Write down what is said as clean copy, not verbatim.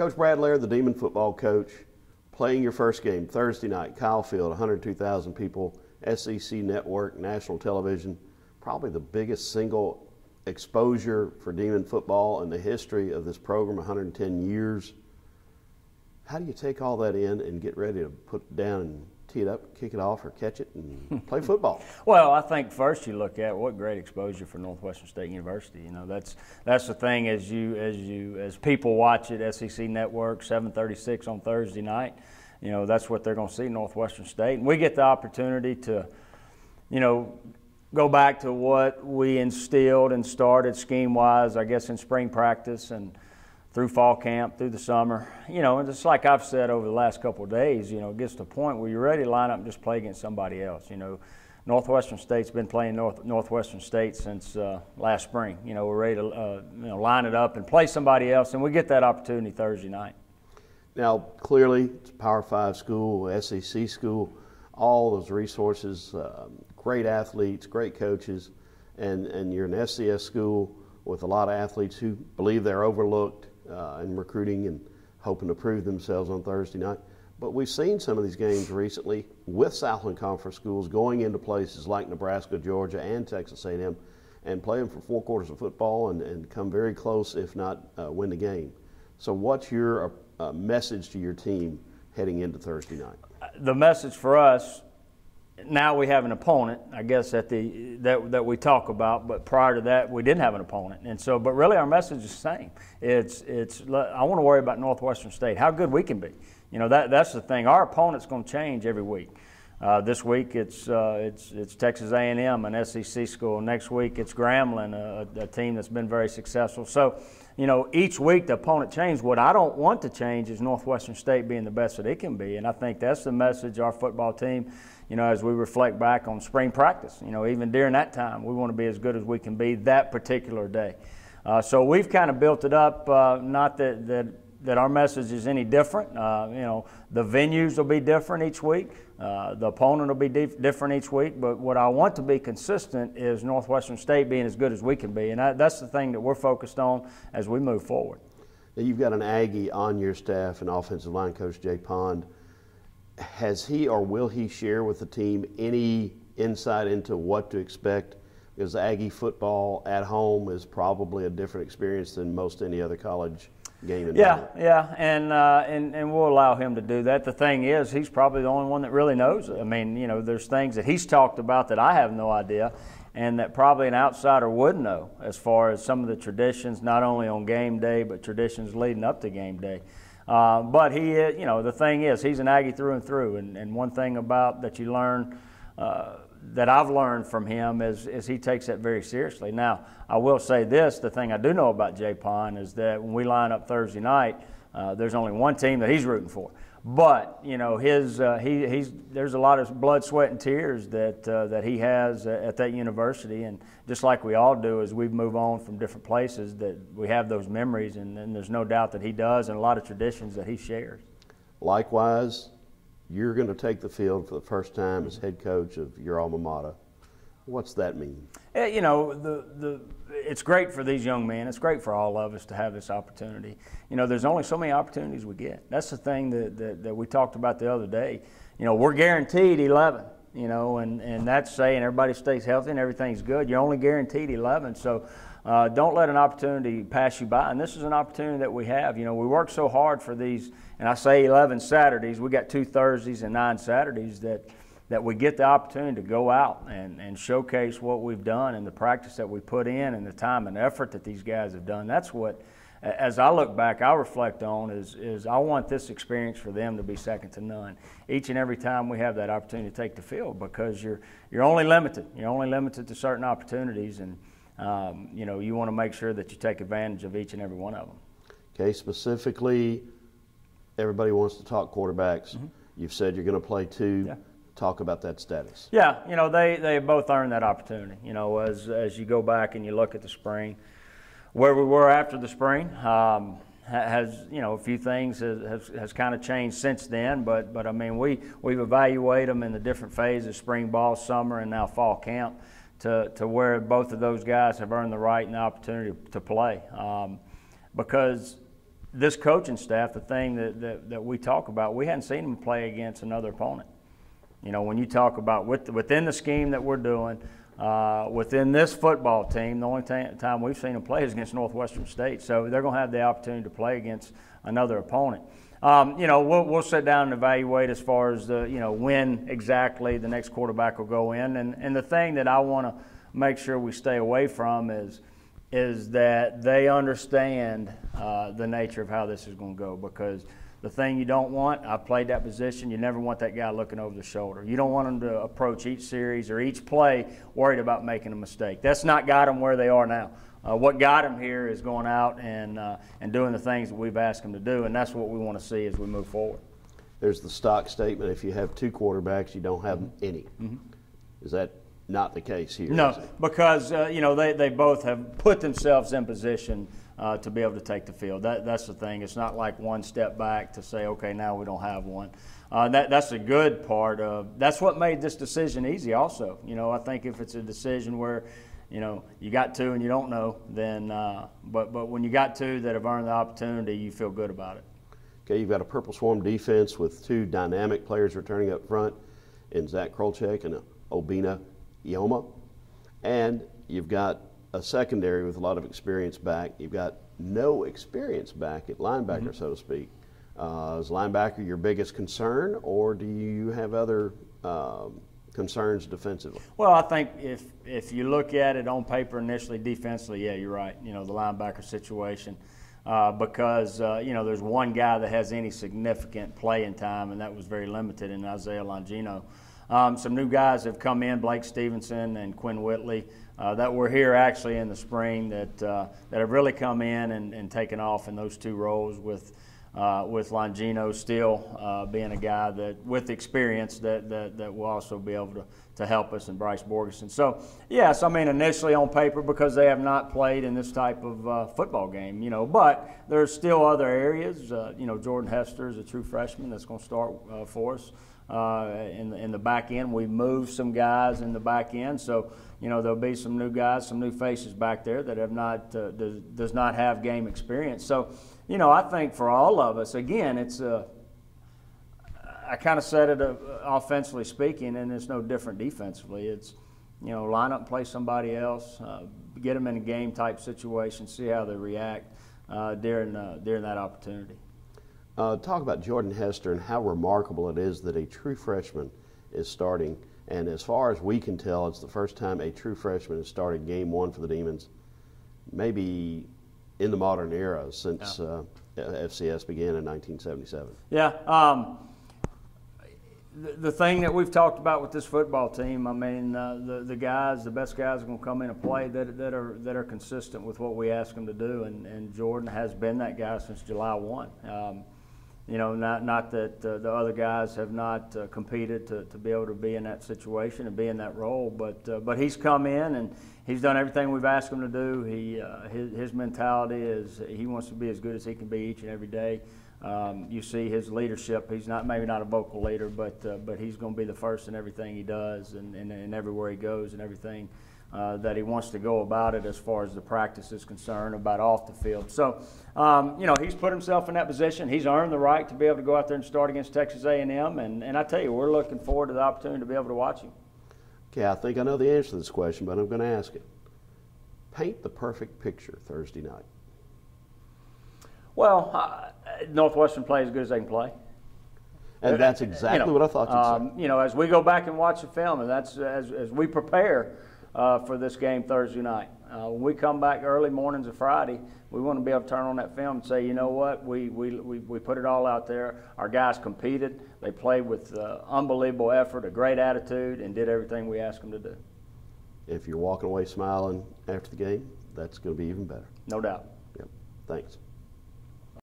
Coach Brad Laird, the Demon football coach, playing your first game Thursday night, Kyle Field, 102,000 people, SEC Network, national television, probably the biggest single exposure for Demon football in the history of this program, 110 years. How do you take all that in and get ready to put it down and tee it up, kick it off, or catch it and play football? Well, I think first you look at what great exposure for Northwestern State University. You know, that's the thing as people watch it, SEC Network, 7:36 on Thursday night. You know, that's what they're going to see, Northwestern State. And we get the opportunity to, you know, go back to what we instilled and started scheme-wise, I guess, in spring practice and through fall camp, through the summer. You know, and just like I've said over the last couple of days, you know, it gets to a point where you're ready to line up and just play against somebody else. You know, Northwestern State's been playing Northwestern State since last spring. You know, we're ready to line it up and play somebody else, and we get that opportunity Thursday night. Now, clearly, it's a Power 5 school, SEC school, all those resources, great athletes, great coaches, and you're an FCS school with a lot of athletes who believe they're overlooked in recruiting and hoping to prove themselves on Thursday night. But we've seen some of these games recently with Southland Conference schools going into places like Nebraska, Georgia, and Texas A&M and play them for 4 quarters of football and come very close, if not win the game. So what's your message to your team heading into Thursday night? The message for us, now we have an opponent, I guess, that we talk about, but prior to that we didn't have an opponent. And so, but really our message is the same. It's I want to worry about Northwestern State, how good we can be. You know, that's the thing. Our opponent's going to change every week. This week it's Texas A&M, an SEC school. Next week it's Grambling, a team that's been very successful. So, you know, each week the opponent changes. What I don't want to change is Northwestern State being the best that it can be, and I think that's the message our football team, you know, as we reflect back on spring practice. You know, even during that time, we want to be as good as we can be that particular day. So we've kind of built it up, not that our message is any different. You know, the venues will be different each week. The opponent will be different each week. But what I want to be consistent is Northwestern State being as good as we can be. And that's the thing that we're focused on as we move forward. Now, you've got an Aggie on your staff, an offensive line coach, Jay Pond. Has he or will he share with the team any insight into what to expect? Because Aggie football at home is probably a different experience than most any other college game in Yeah, and we'll allow him to do that. The thing is, he's probably the only one that really knows it. I mean, you know, there's things that he's talked about that I have no idea, and that probably an outsider would know as far as some of the traditions, not only on game day, but traditions leading up to game day. But he, you know, the thing is, he's an Aggie through and through, and one thing about that you learn, that I've learned from him is he takes that very seriously. Now, I will say this, the thing I do know about Jay Pond is that when we line up Thursday night, there's only one team that he's rooting for. But, you know, there's a lot of blood, sweat, and tears that he has at that university, and just like we all do as we move on from different places, that we have those memories, and there's no doubt that he does, and a lot of traditions that he shares. Likewise, you're going to take the field for the first time as head coach of your alma mater. What's that mean? You know, it's great for these young men. It's great for all of us to have this opportunity. You know, there's only so many opportunities we get. That's the thing that we talked about the other day. You know, we're guaranteed 11, you know, and that's saying everybody stays healthy and everything's good. You're only guaranteed 11, so don't let an opportunity pass you by. And this is an opportunity that we have. You know, we work so hard for these, and I say 11 Saturdays. We got 2 Thursdays and 9 Saturdays that we get the opportunity to go out and showcase what we've done and the practice that we put in and the time and effort that these guys have done. That's what, as I look back, I reflect on is I want this experience for them to be second to none each and every time we have that opportunity to take the field, because you're only limited. You're only limited to certain opportunities, and you know, you want to make sure that you take advantage of each and every one of them. Okay, specifically, everybody wants to talk quarterbacks. Mm-hmm. You've said you're going to play 2. Yeah. Talk about that status. Yeah, you know, they both earned that opportunity. You know, as you go back and you look at the spring, where we were after the spring, has, you know, a few things has kind of changed since then. But I mean, we've evaluated them in the different phases: spring ball, summer, and now fall camp, to where both of those guys have earned the right and the opportunity to play. Because this coaching staff, the thing that we talk about, we hadn't seen them play against another opponent. You know, when you talk about within the scheme that we're doing, within this football team, the only time we've seen them play is against Northwestern State. So they're going to have the opportunity to play against another opponent. You know, we'll sit down and evaluate as far as when exactly the next quarterback will go in. And the thing that I want to make sure we stay away from is that they understand the nature of how this is going to go, because the thing you don't want, I've played that position, you never want that guy looking over the shoulder. You don't want them to approach each series or each play worried about making a mistake. That's not got them where they are now. What got them here is going out and doing the things that we've asked them to do, and that's what we want to see as we move forward. There's the stock statement, if you have two quarterbacks, you don't have any. Mm-hmm. Is that not the case here? No, because they both have put themselves in position to be able to take the field. That's the thing. It's not like one step back to say, okay, now we don't have one. That's a good part of. That's what made this decision easy. Also, I think if it's a decision where, you got two and you don't know, then but when you got two that have earned the opportunity, you feel good about it. Okay, you've got a Purple Swarm defense with two dynamic players returning up front in Zach Krolchek and Obina Ioma, and you've got a secondary with a lot of experience back. You've got no experience back at linebacker, so to speak. Is linebacker your biggest concern, or do you have other concerns defensively? Well, I think if you look at it on paper initially, defensively, yeah, you're right. The linebacker situation, because there's one guy that has any significant playing time, and that was very limited in Isaiah Longino. Some new guys have come in, Blake Stevenson and Quinn Whitley, that were here actually in the spring that have really come in and taken off in those two roles with Longino still being a guy that with experience that will also be able to help us, and Bryce Borgeson. So, yes, I mean initially on paper because they have not played in this type of football game, but there's still other areas. Jordan Hester is a true freshman that's going to start for us. In the back end, we moved some guys in the back end, so there'll be some new guys, some new faces back there that have not does not have game experience. So, I think for all of us, again, it's I kind of said it offensively speaking, and it's no different defensively. It's line up and play somebody else, get them in a game type situation, see how they react during that opportunity. Talk about Jordan Hester and how remarkable it is that a true freshman is starting. And as far as we can tell, it's the first time a true freshman has started game one for the Demons, maybe in the modern era since FCS began in 1977. Yeah. The thing that we've talked about with this football team, I mean, the guys, the best guys are going to come in and play that are consistent with what we ask them to do, and Jordan has been that guy since July 1. Not that the other guys have not competed to be able to be in that situation and be in that role, but he's come in and he's done everything we've asked him to do. His mentality is he wants to be as good as he can be each and every day. You see his leadership. He's maybe not a vocal leader, but he's going to be the first in everything he does and everywhere he goes and everything that he wants to go about it as far as the practice is concerned, about off the field. So, he's put himself in that position. He's earned the right to be able to go out there and start against Texas A&M, and I tell you, we're looking forward to the opportunity to be able to watch him. Okay, I think I know the answer to this question, but I'm going to ask it. Paint the perfect picture Thursday night. Well, Northwestern play as good as they can play. And that's exactly what I thought you'd say. As we go back and watch the film, and that's as we prepare for this game Thursday night. When we come back early mornings of Friday, we want to be able to turn on that film and say, you know what, we put it all out there. Our guys competed. They played with unbelievable effort, a great attitude, and did everything we asked them to do. If you're walking away smiling after the game, that's going to be even better. No doubt. Yep. Thanks.